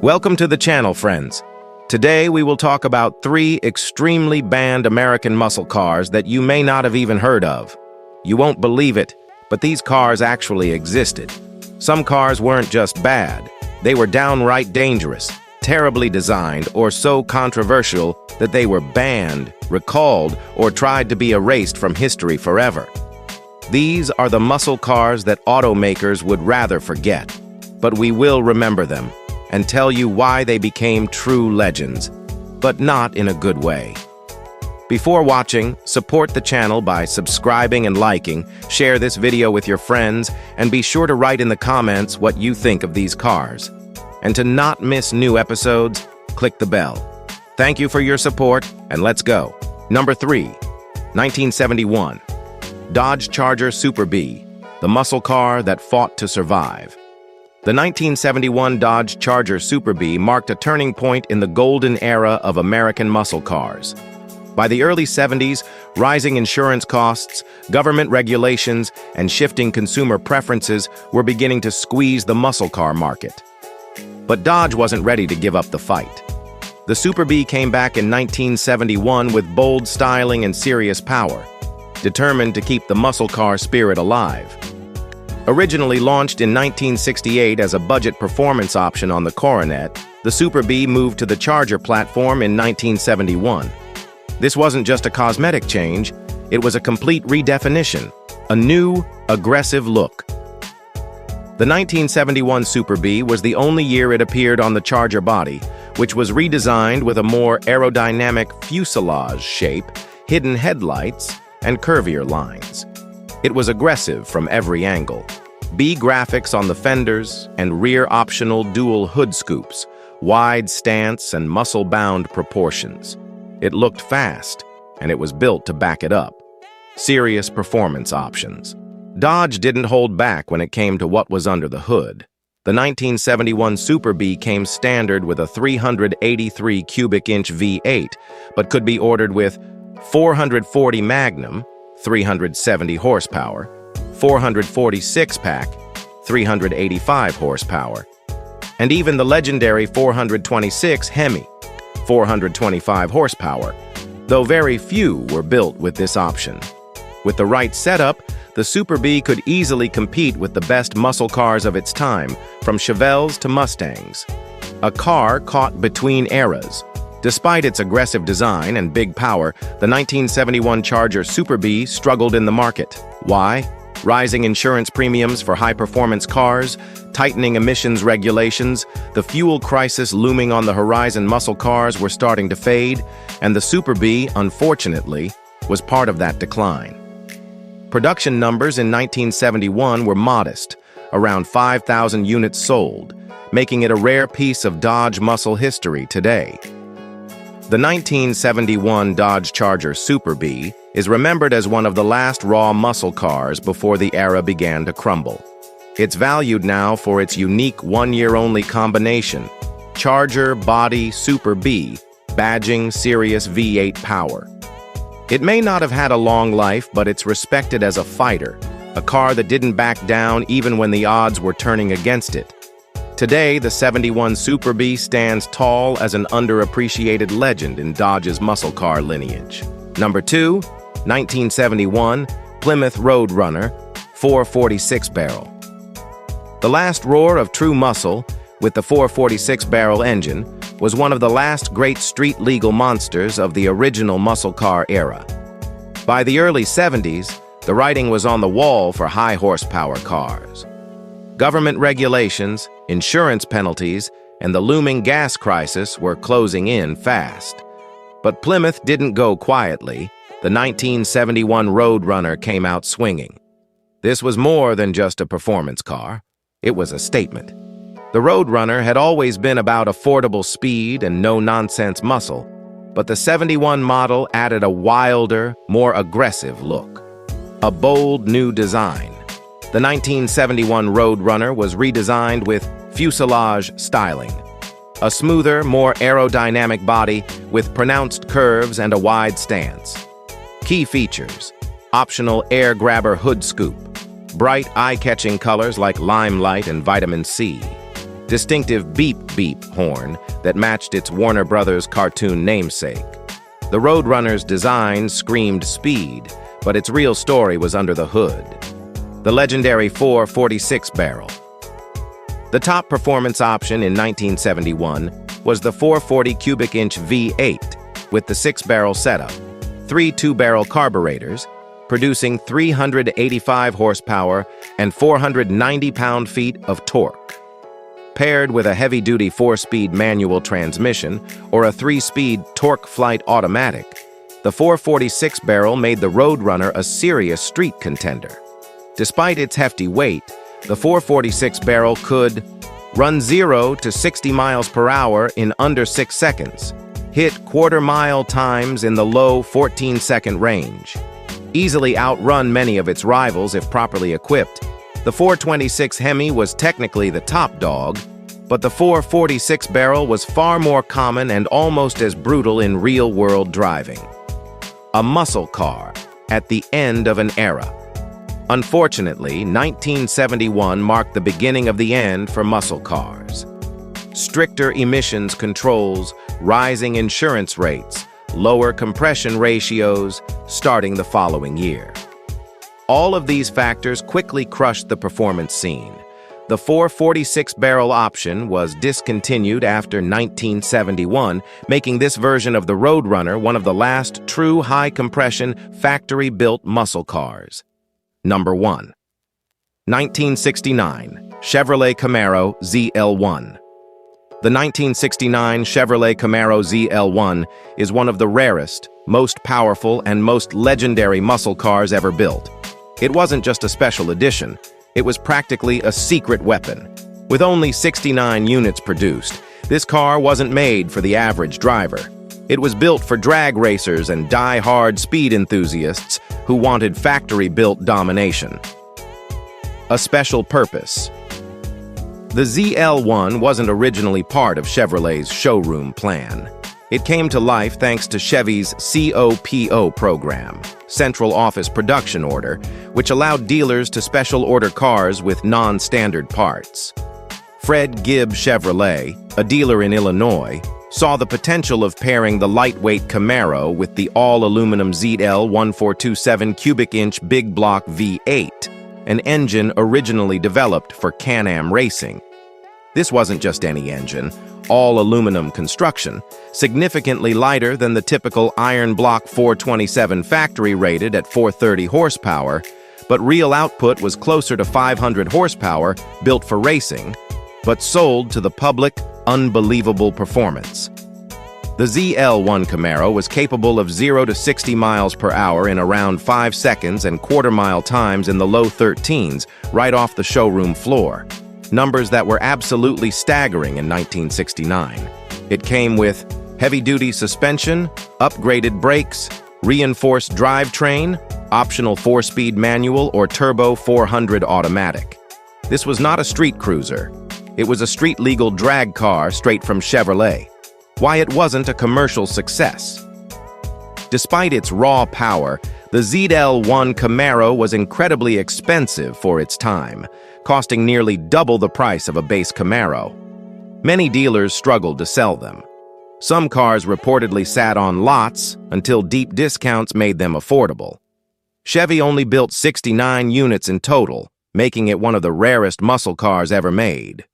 Welcome to the channel, friends. Today we will talk about 3 extremely banned American muscle cars that you may not have even heard of. You won't believe it, but these cars actually existed. Some cars weren't just bad, they were downright dangerous, terribly designed, or so controversial that they were banned, recalled, or tried to be erased from history forever. These are the muscle cars that automakers would rather forget, but we will remember them and tell you why they became true legends, but not in a good way. Before watching, support the channel by subscribing and liking, share this video with your friends, and be sure to write in the comments what you think of these cars. And to not miss new episodes, click the bell. Thank you for your support, and let's go. Number 3, 1971. Dodge Charger Super Bee, the muscle car that fought to survive. The 1971 Dodge Charger Super Bee marked a turning point in the golden era of American muscle cars. By the early 70s, rising insurance costs, government regulations, and shifting consumer preferences were beginning to squeeze the muscle car market. But Dodge wasn't ready to give up the fight. The Super Bee came back in 1971 with bold styling and serious power, determined to keep the muscle car spirit alive. Originally launched in 1968 as a budget performance option on the Coronet, the Super Bee moved to the Charger platform in 1971. This wasn't just a cosmetic change, it was a complete redefinition, a new, aggressive look. The 1971 Super Bee was the only year it appeared on the Charger body, which was redesigned with a more aerodynamic fuselage shape, hidden headlights, and curvier lines. It was aggressive from every angle. B graphics on the fenders and rear optional dual hood scoops, wide stance and muscle-bound proportions. It looked fast, and it was built to back it up. Serious performance options. Dodge didn't hold back when it came to what was under the hood. The 1971 Super Bee came standard with a 383 cubic inch V8, but could be ordered with 440 Magnum, 370 horsepower, 446 pack, 385 horsepower, and even the legendary 426 Hemi, 425 horsepower, though very few were built with this option. With the right setup, the Super Bee could easily compete with the best muscle cars of its time, from Chevelles to Mustangs. A car caught between eras. Despite its aggressive design and big power, the 1971 Charger Super Bee struggled in the market. Why? Rising insurance premiums for high-performance cars, tightening emissions regulations, the fuel crisis looming on the horizon. Muscle cars were starting to fade, and the Super Bee, unfortunately, was part of that decline. Production numbers in 1971 were modest, around 5,000 units sold, making it a rare piece of Dodge muscle history today. The 1971 Dodge Charger Super Bee is remembered as one of the last raw muscle cars before the era began to crumble. It's valued now for its unique one-year-only combination, Charger Body Super Bee, badging serious V8 power. It may not have had a long life, but it's respected as a fighter, a car that didn't back down even when the odds were turning against it. Today, the 71 Super Bee stands tall as an underappreciated legend in Dodge's muscle car lineage. Number 2, 1971 Plymouth Roadrunner 446 barrel. The last roar of true muscle, with the 446 barrel engine, was one of the last great street-legal monsters of the original muscle car era. By the early 70s, the writing was on the wall for high-horsepower cars. Government regulations, insurance penalties, and the looming gas crisis were closing in fast. But Plymouth didn't go quietly. The 1971 Roadrunner came out swinging. This was more than just a performance car. It was a statement. The Roadrunner had always been about affordable speed and no-nonsense muscle, but the 71 model added a wilder, more aggressive look. A bold new design. The 1971 Roadrunner was redesigned with fuselage styling, a smoother, more aerodynamic body with pronounced curves and a wide stance. Key features: optional air grabber hood scoop, bright eye-catching colors like limelight and vitamin C, distinctive beep-beep horn that matched its Warner Brothers cartoon namesake. The Roadrunner's design screamed speed, but its real story was under the hood. The legendary 446 barrel. The top performance option in 1971 was the 440 cubic inch V8 with the 6-barrel setup, 3 2-barrel carburetors, producing 385 horsepower and 490 pound-feet of torque. Paired with a heavy-duty 4-speed manual transmission or a 3-speed torque-flight automatic, the 446 barrel made the Roadrunner a serious street contender. Despite its hefty weight, the 446 barrel could run 0 to 60 miles per hour in under 6 seconds, hit quarter-mile times in the low 14-second range, easily outrun many of its rivals if properly equipped. The 426 Hemi was technically the top dog, but the 446 barrel was far more common and almost as brutal in real-world driving. A muscle car at the end of an era. Unfortunately, 1971 marked the beginning of the end for muscle cars. Stricter emissions controls, rising insurance rates, lower compression ratios, starting the following year. All of these factors quickly crushed the performance scene. The 446 barrel option was discontinued after 1971, making this version of the Roadrunner one of the last true high-compression, factory-built muscle cars. Number 1. 1969 Chevrolet Camaro ZL1. The 1969 Chevrolet Camaro ZL1 is one of the rarest, most powerful, and most legendary muscle cars ever built. It wasn't just a special edition, it was practically a secret weapon. With only 69 units produced, this car wasn't made for the average driver. It was built for drag racers and die-hard speed enthusiasts who wanted factory-built domination. A special purpose. The ZL1 wasn't originally part of Chevrolet's showroom plan. It came to life thanks to Chevy's COPO program, Central Office Production Order, which allowed dealers to special order cars with non-standard parts. Fred Gibb Chevrolet, a dealer in Illinois, saw the potential of pairing the lightweight Camaro with the all-aluminum ZL1427 cubic-inch big block V8, an engine originally developed for Can-Am racing. This wasn't just any engine, all-aluminum construction, significantly lighter than the typical iron block 427 factory rated at 430 horsepower, but real output was closer to 500 horsepower, built for racing, but sold to the public unbelievable performance. The ZL1 Camaro was capable of 0 to 60 miles per hour in around 5 seconds and quarter-mile times in the low 13s, right off the showroom floor. Numbers that were absolutely staggering in 1969. It came with heavy-duty suspension, upgraded brakes, reinforced drivetrain, optional 4-speed manual or turbo 400 automatic. This was not a street cruiser. It was a street-legal drag car straight from Chevrolet. Why it wasn't a commercial success. Despite its raw power, the ZL1 Camaro was incredibly expensive for its time, costing nearly double the price of a base Camaro. Many dealers struggled to sell them. Some cars reportedly sat on lots until deep discounts made them affordable. Chevy only built 69 units in total, making it one of the rarest muscle cars ever made.